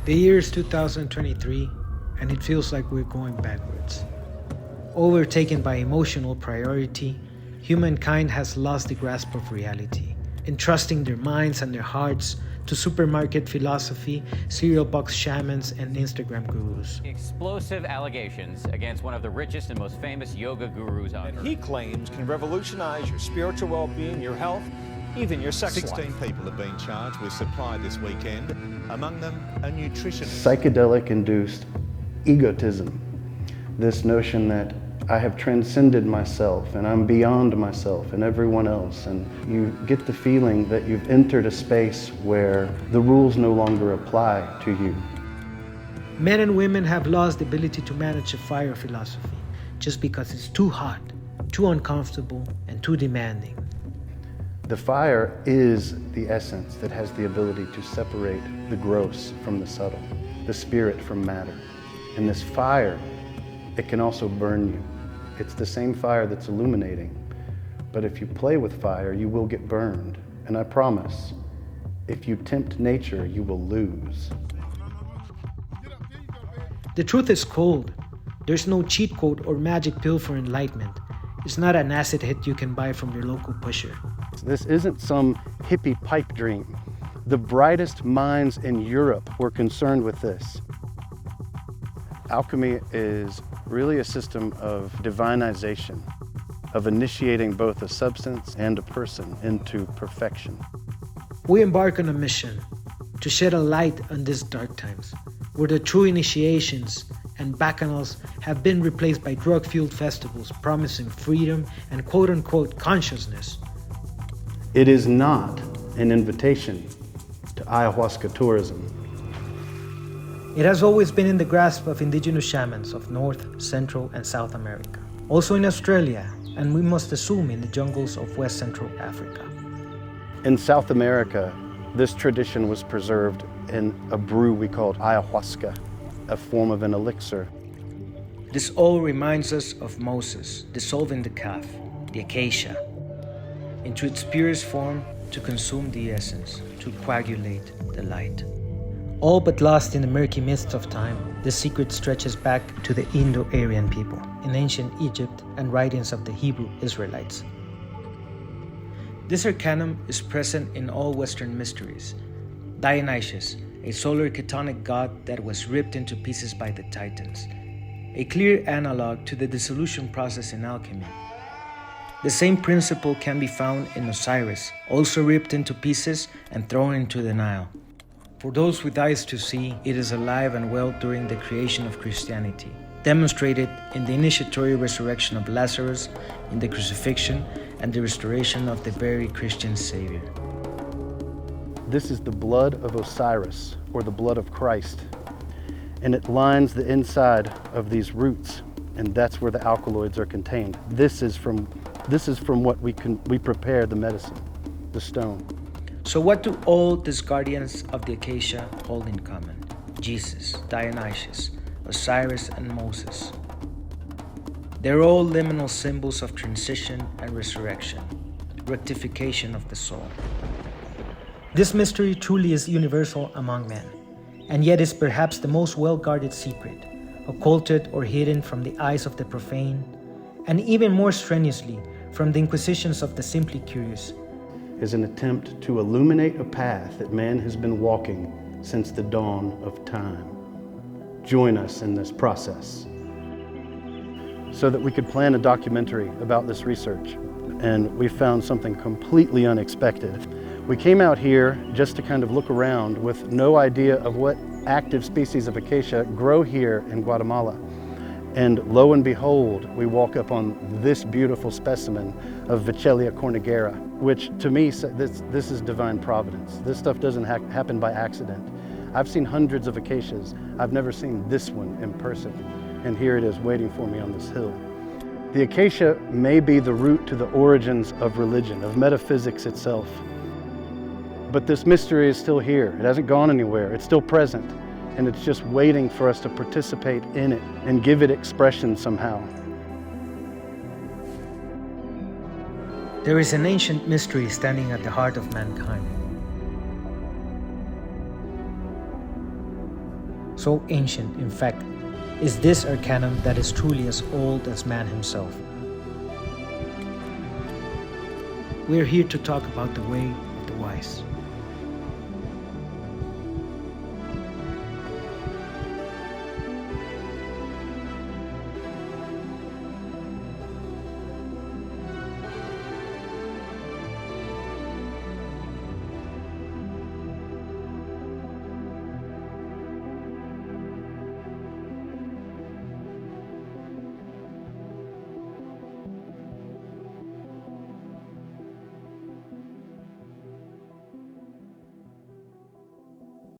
The year is 2023, and it feels like we're going backwards. Overtaken by emotional priority, humankind has lost the grasp of reality, entrusting their minds and their hearts to supermarket philosophy, cereal box shamans, and Instagram gurus. Explosive allegations against one of the richest and most famous yoga gurus on That he claims can revolutionize your spiritual well-being, your health, even your sex life. 16 people have been charged with supply this weekend, among them a nutritionist. Psychedelic-induced egotism, this notion that I have transcended myself and I'm beyond myself and everyone else, and you get the feeling that you've entered a space where the rules no longer apply to you. Men and women have lost the ability to manage a fire philosophy just because it's too hot, too uncomfortable, and too demanding. The fire is the essence that has the ability to separate the gross from the subtle, the spirit from matter. And this fire, it can also burn you. It's the same fire that's illuminating, but if you play with fire, you will get burned. And I promise, if you tempt nature, you will lose. The truth is cold. There's no cheat code or magic pill for enlightenment. It's not an acid hit you can buy from your local pusher. This isn't some hippie pipe dream. The brightest minds in Europe were concerned with this. Alchemy is really a system of divinization, of initiating both a substance and a person into perfection. We embark on a mission to shed a light on these dark times, where the true initiations and bacchanals have been replaced by drug-fueled festivals promising freedom and quote-unquote consciousness. It is not an invitation to ayahuasca tourism. It has always been in the grasp of indigenous shamans of North, Central, and South America. Also in Australia, and we must assume in the jungles of West Central Africa. In South America, this tradition was preserved in a brew we called ayahuasca, a form of an elixir. This all reminds us of Moses dissolving the calf, the acacia, into its purest form to consume the essence, to coagulate the light. All but lost in the murky mists of time, the secret stretches back to the Indo-Aryan people in ancient Egypt and writings of the Hebrew Israelites. This arcanum is present in all Western mysteries. Dionysius, a solar chthonic god that was ripped into pieces by the Titans, a clear analog to the dissolution process in alchemy. The same principle can be found in Osiris, also ripped into pieces and thrown into the Nile. For those with eyes to see, it is alive and well during the creation of Christianity, demonstrated in the initiatory resurrection of Lazarus, in the crucifixion, and the restoration of the very Christian Savior. This is the blood of Osiris, or the blood of Christ, and it lines the inside of these roots, and that's where the alkaloids are contained. This is from what we prepare the medicine, the stone. So what do all these guardians of the Acacia hold in common? Jesus, Dionysius, Osiris, and Moses. They're all liminal symbols of transition and resurrection, rectification of the soul. This mystery truly is universal among men, and yet is perhaps the most well-guarded secret, occulted or hidden from the eyes of the profane, and even more strenuously from the inquisitions of the simply curious. Is an attempt to illuminate a path that man has been walking since the dawn of time. Join us in this process so that we could plan a documentary about this research, and we found something completely unexpected. We came out here just to kind of look around with no idea of what active species of acacia grow here in Guatemala. And lo and behold, we walk up on this beautiful specimen of Vachellia cornigera, which to me, this is divine providence. This stuff doesn't happen by accident. I've seen hundreds of acacias. I've never seen this one in person. And here it is waiting for me on this hill. The acacia may be the root to the origins of religion, of metaphysics itself. But this mystery is still here. It hasn't gone anywhere. It's still present. And it's just waiting for us to participate in it and give it expression somehow. There is an ancient mystery standing at the heart of mankind. so ancient, in fact, is this arcanum that is truly as old as man himself. We are here to talk about the way of the wise.